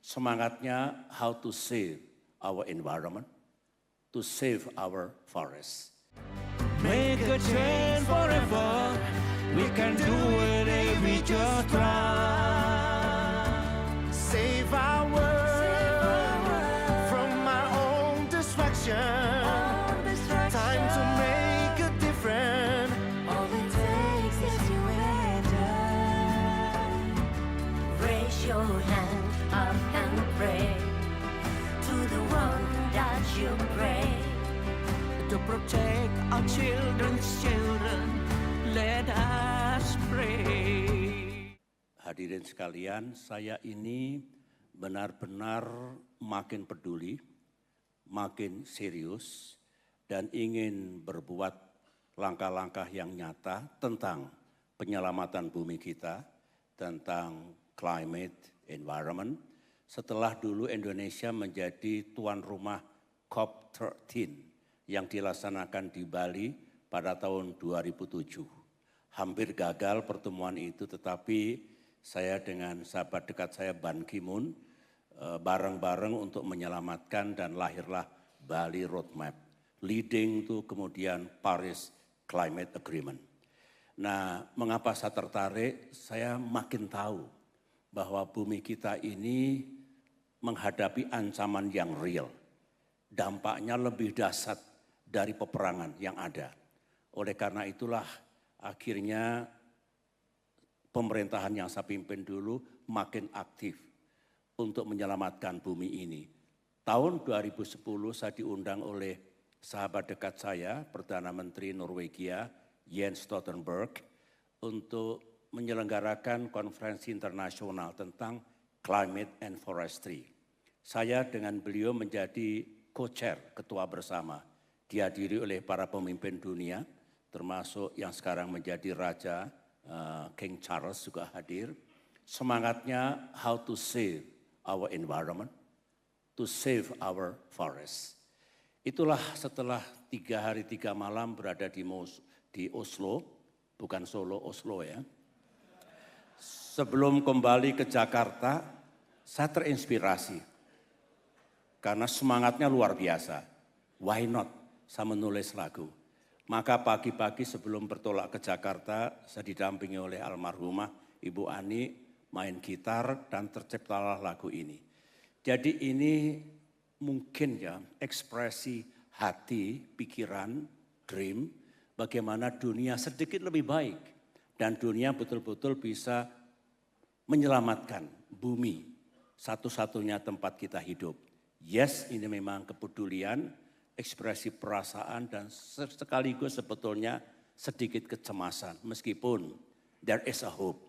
Semangatnya how to save our environment, to save our forests. Make a change forever. We can do it if we just try. Save our world from our own destruction. Time to make a difference. All it takes is you and I. Raise your hand up and pray to the one that you pray. To protect our children's children, let us pray. Hadirin sekalian, saya ini benar-benar makin peduli, makin serius, dan ingin berbuat langkah-langkah yang nyata tentang penyelamatan bumi kita, tentang climate, environment, setelah dulu Indonesia menjadi tuan rumah COP13 yang dilaksanakan di Bali pada tahun 2007. Hampir gagal pertemuan itu, tetapi saya dengan sahabat dekat saya Ban Ki-moon bareng-bareng untuk menyelamatkan dan lahirlah Bali Roadmap, leading to kemudian Paris Climate Agreement. Nah, mengapa saya tertarik? Saya makin tahu bahwa bumi kita ini menghadapi ancaman yang real. Dampaknya lebih dahsyat dari peperangan yang ada. Oleh karena itulah akhirnya pemerintahan yang saya pimpin dulu makin aktif untuk menyelamatkan bumi ini. Tahun 2010 saya diundang oleh sahabat dekat saya, Perdana Menteri Norwegia Jens Stoltenberg, untuk menyelenggarakan konferensi internasional tentang climate and forestry. Saya dengan beliau menjadi co-chair, ketua bersama, dihadiri oleh para pemimpin dunia, termasuk yang sekarang menjadi Raja King Charles juga hadir. Semangatnya how to save our environment, to save our forests. Itulah setelah 3 hari 3 malam berada di Oslo, bukan Solo, Oslo ya. Sebelum kembali ke Jakarta, saya terinspirasi. Karena semangatnya luar biasa. Why not? Saya menulis lagu. Maka pagi-pagi sebelum bertolak ke Jakarta, saya didampingi oleh almarhumah Ibu Ani, main gitar dan terciptalah lagu ini. Jadi ini mungkin ya ekspresi hati, pikiran, dream, bagaimana dunia sedikit lebih baik. Dan dunia betul-betul bisa menyelamatkan bumi, satu-satunya tempat kita hidup. Yes, ini memang kepedulian, ekspresi perasaan dan sekaligus sebetulnya sedikit kecemasan. Meskipun there is a hope.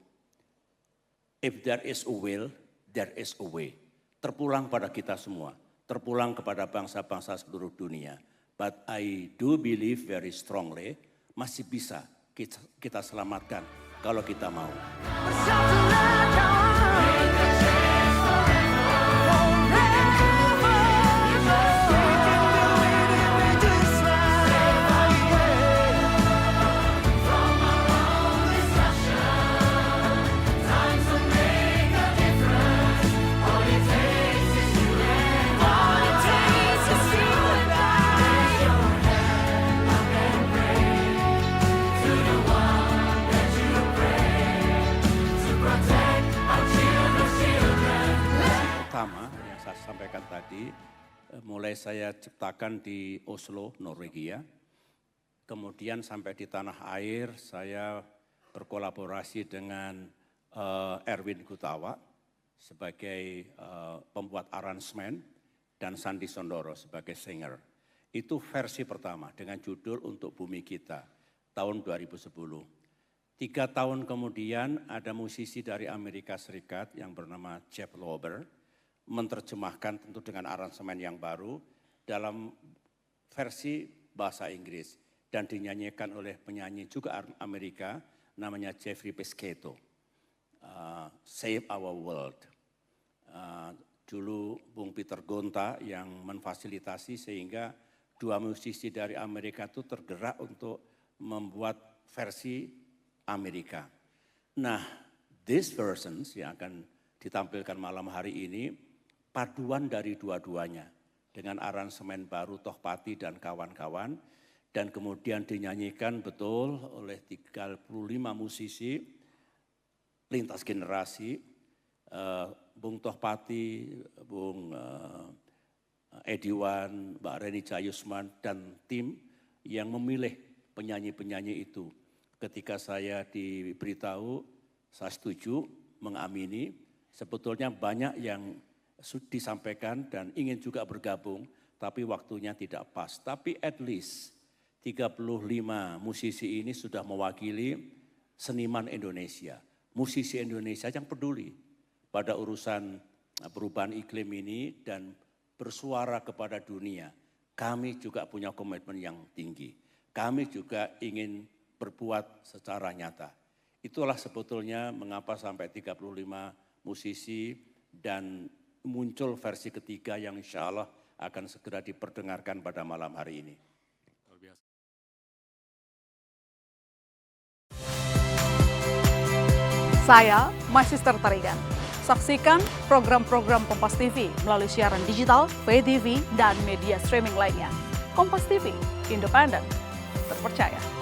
If there is a will, there is a way. Terpulang pada kita semua, terpulang kepada bangsa-bangsa seluruh dunia. But I do believe very strongly masih bisa kita selamatkan kalau kita mau. Pertama yang saya sampaikan tadi, mulai saya ciptakan di Oslo, Norwegia. Kemudian sampai di tanah air, saya berkolaborasi dengan Erwin Gutawa sebagai pembuat aransemen dan Sandi Sondoro sebagai singer. Itu versi pertama dengan judul Untuk Bumi Kita tahun 2010. 3 tahun kemudian ada musisi dari Amerika Serikat yang bernama Jeff Lorber menerjemahkan tentu dengan aransemen yang baru dalam versi bahasa Inggris dan dinyanyikan oleh penyanyi juga Amerika namanya Jeffrey Pescetto. Save Our World. Dulu Bung Peter Gonta yang memfasilitasi sehingga 2 musisi dari Amerika itu tergerak untuk membuat versi Amerika. Nah, these versions yang akan ditampilkan malam hari ini paduan dari dua-duanya dengan aransemen baru Tohpati dan kawan-kawan, dan kemudian dinyanyikan betul oleh 35 musisi lintas generasi, Bung Tohpati, Bung Ediwan, Mbak Reni Jayusman, dan tim yang memilih penyanyi-penyanyi itu. Ketika saya diberitahu, saya setuju, mengamini, sebetulnya banyak yang disampaikan dan ingin juga bergabung, tapi waktunya tidak pas. Tapi at least 35 musisi ini sudah mewakili seniman Indonesia, musisi Indonesia yang peduli pada urusan perubahan iklim ini dan bersuara kepada dunia. Kami juga punya komitmen yang tinggi. Kami juga ingin berbuat secara nyata. Itulah sebetulnya mengapa sampai 35 musisi dan muncul versi ketiga yang insya Allah akan segera diperdengarkan pada malam hari ini. Saya, My Sister Tarigan. Saksikan program-program Kompas TV melalui siaran digital, pay TV, dan media streaming lainnya. Kompas TV, independen, terpercaya.